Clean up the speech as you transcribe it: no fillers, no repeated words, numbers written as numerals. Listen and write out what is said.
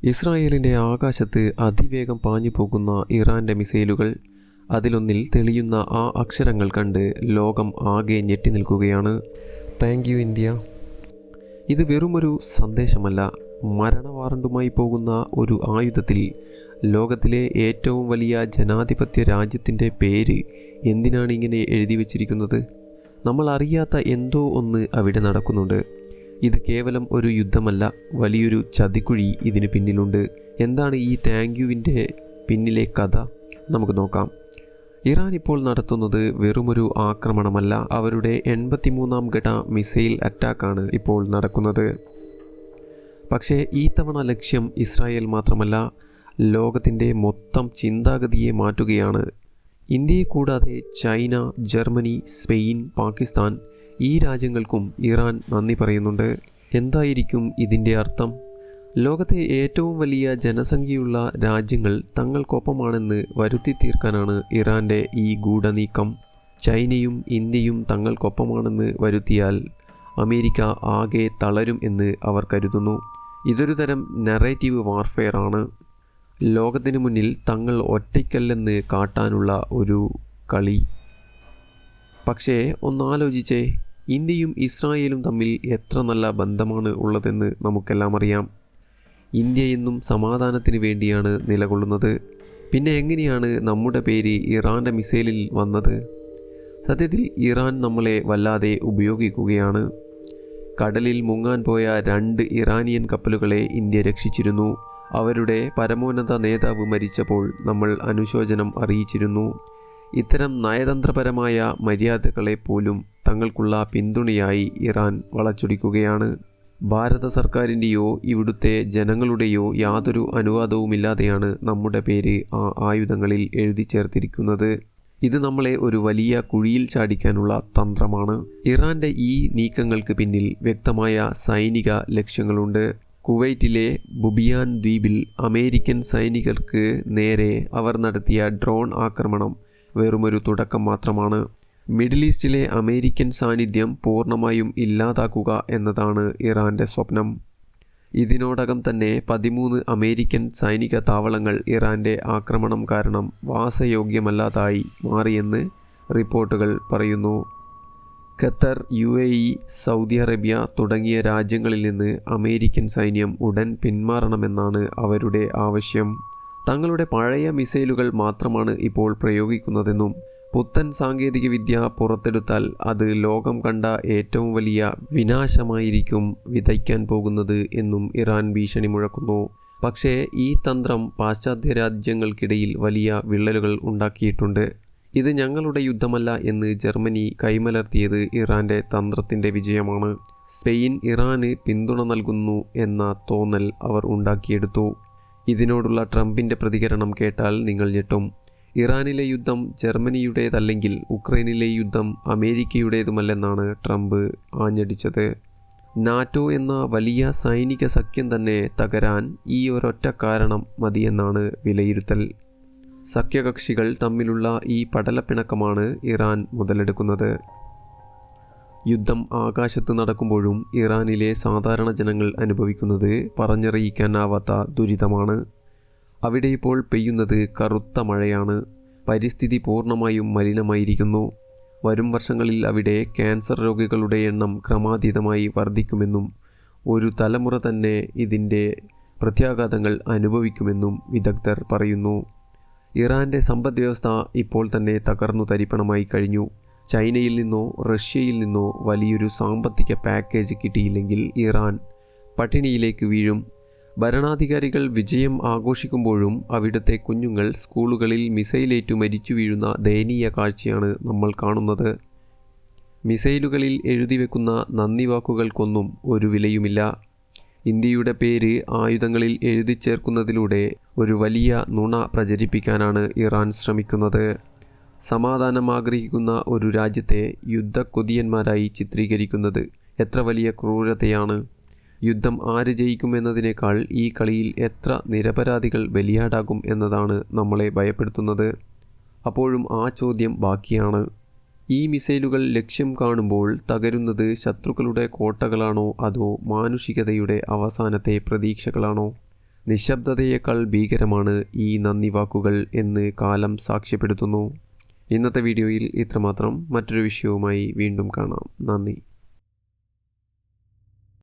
ഇസ്രായേലിൻ്റെ ആകാശത്ത് അതിവേഗം പാഞ്ഞു പോകുന്ന ഇറാൻ്റെ മിസൈലുകൾ, അതിലൊന്നിൽ തെളിയുന്ന ആ അക്ഷരങ്ങൾ കണ്ട് ലോകം ആകെ ഞെട്ടി നിൽക്കുകയാണ്. Thank you India. ഇത് വെറുമൊരു സന്ദേശമല്ല, മരണവാറണ്ടുമായി പോകുന്ന ഒരു ആയുധത്തിൽ ലോകത്തിലെ ഏറ്റവും വലിയ ജനാധിപത്യ രാജ്യത്തിൻ്റെ പേര് എന്തിനാണ് ഇങ്ങനെ എഴുതി വച്ചിരിക്കുന്നത്? നമ്മൾ അറിയാത്ത എന്തോ ഒന്ന് അവിടെ നടക്കുന്നുണ്ട്. ഇത് കേവലം ഒരു യുദ്ധമല്ല, വലിയൊരു ചതിക്കുഴി ഇതിന് പിന്നിലുണ്ട്. എന്താണ് ഈ താങ്ക് യുവിൻ്റെ പിന്നിലെ കഥ? നമുക്ക് നോക്കാം. ഇറാൻ ഇപ്പോൾ നടത്തുന്നത് വെറുമൊരു ആക്രമണമല്ല, അവരുടെ 83ാം ഘട്ട മിസൈൽ അറ്റാക്കാണ് ഇപ്പോൾ നടക്കുന്നത്. പക്ഷേ ഈ തവണ ലക്ഷ്യം ഇസ്രായേൽ മാത്രമല്ല, ലോകത്തിൻ്റെ മൊത്തം ചിന്താഗതിയെ മാറ്റുകയാണ്. ഇന്ത്യയെ കൂടാതെ ചൈന, ജർമ്മനി, സ്പെയിൻ, പാകിസ്ഥാൻ, ഈ രാജ്യങ്ങൾക്കും ഇറാൻ നന്ദി പറയുന്നുണ്ട്. എന്തായിരിക്കും ഇതിൻ്റെ അർത്ഥം? ലോകത്തെ ഏറ്റവും വലിയ ജനസംഖ്യയുള്ള രാജ്യങ്ങൾ തങ്ങൾക്കൊപ്പമാണെന്ന് വരുത്തി തീർക്കാനാണ് ഇറാൻ്റെ ഈ ഗൂഢനീക്കം. ചൈനയും ഇന്ത്യയും തങ്ങൾക്കൊപ്പമാണെന്ന് വരുത്തിയാൽ അമേരിക്ക ആകെ തളരും എന്ന് അവർ കരുതുന്നു. ഇതൊരു തരം നറേറ്റീവ് വാർഫെയർ ആണ്. ലോകത്തിന് മുന്നിൽ തങ്ങൾ ഒറ്റയ്ക്കല്ലെന്ന് കാട്ടാനുള്ള ഒരു കളി. പക്ഷേ ഒന്നാലോചിച്ചേ, ഇന്ത്യയും ഇസ്രായേലും തമ്മിൽ എത്ര നല്ല ബന്ധമാണ് ഉള്ളതെന്ന് നമുക്കെല്ലാം അറിയാം. ഇന്ത്യ എന്നും സമാധാനത്തിന് വേണ്ടിയാണ് നിലകൊള്ളുന്നത്. പിന്നെ എങ്ങനെയാണ് നമ്മുടെ പേര് ഇറാൻ്റെ മിസൈലിൽ വന്നത്? സത്യത്തിൽ ഇറാൻ നമ്മളെ വല്ലാതെ ഉപയോഗിക്കുകയാണ്. കടലിൽ മുങ്ങാൻ പോയ 2 ഇറാനിയൻ കപ്പലുകളെ ഇന്ത്യ രക്ഷിച്ചിരുന്നു. അവരുടെ പരമോന്നത നേതാവ് മരിച്ചപ്പോൾ നമ്മൾ അനുശോചനം അറിയിച്ചിരുന്നു. ഇത്തരം നയതന്ത്രപരമായ മര്യാദകളെ പോലും തങ്ങൾക്കുള്ള പിന്തുണയായി ഇറാൻ വളച്ചൊടിക്കുകയാണ്. ഭാരത സർക്കാരിൻ്റെയോ ഇവിടുത്തെ ജനങ്ങളുടെയോ യാതൊരു അനുവാദവുമില്ലാതെയാണ് നമ്മുടെ പേര് ആ ആയുധങ്ങളിൽ എഴുതി ചേർത്തിരിക്കുന്നത്. ഇത് നമ്മളെ ഒരു വലിയ കുഴിയിൽ ചാടിക്കാനുള്ള തന്ത്രമാണ്. ഇറാൻ്റെ ഈ നീക്കങ്ങൾക്ക് പിന്നിൽ വ്യക്തമായ സൈനിക ലക്ഷ്യങ്ങളുണ്ട്. കുവൈറ്റിലെ ബുബിയാൻ ദ്വീപിൽ അമേരിക്കൻ സൈനികർക്ക് നേരെ അവർ നടത്തിയ ഡ്രോൺ ആക്രമണം വെറുമൊരു തുടക്കം മാത്രമാണ്. മിഡിൽ ഈസ്റ്റിലെ അമേരിക്കൻ സാന്നിധ്യം പൂർണ്ണമായും ഇല്ലാതാക്കുക എന്നതാണ് ഇറാൻ്റെ സ്വപ്നം. ഇതിനോടകം തന്നെ 13 അമേരിക്കൻ സൈനിക താവളങ്ങൾ ഇറാൻ്റെ ആക്രമണം കാരണം വാസയോഗ്യമല്ലാതായി മാറിയെന്ന് റിപ്പോർട്ടുകൾ പറയുന്നു. ഖത്തർ, UAE, സൗദി അറേബ്യ തുടങ്ങിയ രാജ്യങ്ങളിൽ നിന്ന് അമേരിക്കൻ സൈന്യം ഉടൻ പിന്മാറണമെന്നാണ് അവരുടെ ആവശ്യം. തങ്ങളുടെ പഴയ മിസൈലുകൾ മാത്രമാണ് ഇപ്പോൾ പ്രയോഗിക്കുന്നതെന്നും പുത്തൻ സാങ്കേതികവിദ്യ പുറത്തെടുത്താൽ അത് ലോകം കണ്ട ഏറ്റവും വലിയ വിനാശമായിരിക്കും വിതയ്ക്കാൻ പോകുന്നത് എന്നും ഇറാൻ ഭീഷണി മുഴക്കുന്നു. പക്ഷേ ഈ തന്ത്രം പാശ്ചാത്യ രാജ്യങ്ങൾക്കിടയിൽ വലിയ വിള്ളലുകൾ ഉണ്ടാക്കിയിട്ടുണ്ട്. ഇത് ഞങ്ങളുടെ യുദ്ധമല്ല എന്ന് ജർമ്മനി കൈമലർത്തിയത് ഇറാൻ്റെ തന്ത്രത്തിൻ്റെ വിജയമാണ്. സ്പെയിൻ ഇറാന് പിന്തുണ നൽകുന്നു എന്ന തോന്നൽ അവർ ഉണ്ടാക്കിയെടുത്തു. ഇതിനോടുള്ള ട്രംപിൻ്റെ പ്രതികരണം കേട്ടാൽ നിങ്ങൾ ഞെട്ടും. ഇറാനിലെ യുദ്ധം ജർമ്മനിയുടേതല്ലെങ്കിൽ ഉക്രൈനിലെ യുദ്ധം അമേരിക്കയുടേതുമല്ലെന്നാണ് ട്രംപ് ആഞ്ഞടിച്ചത്. നാറ്റോ എന്ന വലിയ സൈനിക സഖ്യം തന്നെ തകരാൻ ഈ ഒരൊറ്റ കാരണം മതിയെന്നാണ് വിലയിരുത്തൽ. സഖ്യകക്ഷികൾ തമ്മിലുള്ള ഈ പടലപ്പിണക്കമാണ് ഇറാൻ മുതലെടുക്കുന്നത്. യുദ്ധം ആകാശത്ത് നടക്കുമ്പോഴും ഇറാനിലെ സാധാരണ ജനങ്ങൾ അനുഭവിക്കുന്നത് പറഞ്ഞറിയിക്കാനാവാത്ത ദുരിതമാണ്. അവിടെ ഇപ്പോൾ പെയ്യുന്നത് കറുത്ത മഴയാണ്. പരിസ്ഥിതി പൂർണ്ണമായും മലിനമായിരിക്കുന്നു. വരും വർഷങ്ങളിൽ അവിടെ ക്യാൻസർ രോഗികളുടെ എണ്ണം ക്രമാതീതമായി വർദ്ധിക്കുമെന്നും ഒരു തലമുറ തന്നെ ഇതിൻ്റെ പ്രത്യാഘാതങ്ങൾ അനുഭവിക്കുമെന്നും വിദഗ്ധർ പറയുന്നു. ഇറാൻ്റെ സമ്പദ്വ്യവസ്ഥ ഇപ്പോൾ തന്നെ തകർന്നു തരിപ്പണമായി കഴിഞ്ഞു. ചൈനയിൽ നിന്നോ റഷ്യയിൽ നിന്നോ വലിയൊരു സാമ്പത്തിക പാക്കേജ് കിട്ടിയില്ലെങ്കിൽ ഇറാൻ പട്ടിണിയിലേക്ക് വീഴും. ഭരണാധികാരികൾ വിജയം ആഘോഷിക്കുമ്പോഴും അവിടുത്തെ കുഞ്ഞുങ്ങൾ സ്കൂളുകളിൽ മിസൈലേറ്റു മരിച്ചു വീഴുന്ന ദയനീയ കാഴ്ചയാണ് നമ്മൾ കാണുന്നത്. മിസൈലുകളിൽ എഴുതി വെക്കുന്ന നന്ദി വാക്കുകൾക്കൊന്നും ഒരു വിലയുമില്ല. ഇന്ത്യയുടെ പേര് ആയുധങ്ങളിൽ എഴുതി ചേർക്കുന്നതിലൂടെ ഒരു വലിയ നുണ പ്രചരിപ്പിക്കാനാണ് ഇറാൻ ശ്രമിക്കുന്നത്. സമാധാനം ആഗ്രഹിക്കുന്ന ഒരു രാജ്യത്തെ യുദ്ധക്കൊതിയന്മാരായി ചിത്രീകരിക്കുന്നത് എത്ര വലിയ ക്രൂരതയാണ്. യുദ്ധം ആര് ജയിക്കുമെന്നതിനേക്കാൾ ഈ കളിയിൽ എത്ര നിരപരാധികൾ ബലിയാടാകും എന്നതാണ് നമ്മളെ ഭയപ്പെടുത്തുന്നത്. അപ്പോഴും ആ ചോദ്യം ബാക്കിയാണ്. ഈ മിസൈലുകൾ ലക്ഷ്യം കാണുമ്പോൾ തകരുന്നത് ശത്രുക്കളുടെ കോട്ടകളാണോ അതോ മാനുഷികതയുടെ അവസാനത്തെ പ്രതീക്ഷകളാണോ? നിശബ്ദതയേക്കാൾ ഭീകരമാണ് ഈ നന്ദി വാക്കുകൾ എന്ന് കാലം സാക്ഷ്യപ്പെടുത്തുന്നു. ഇന്നത്തെ വീഡിയോയിൽ ഇത്രമാത്രം. മറ്റൊരു വിഷയവുമായി വീണ്ടും കാണാം. നന്ദി.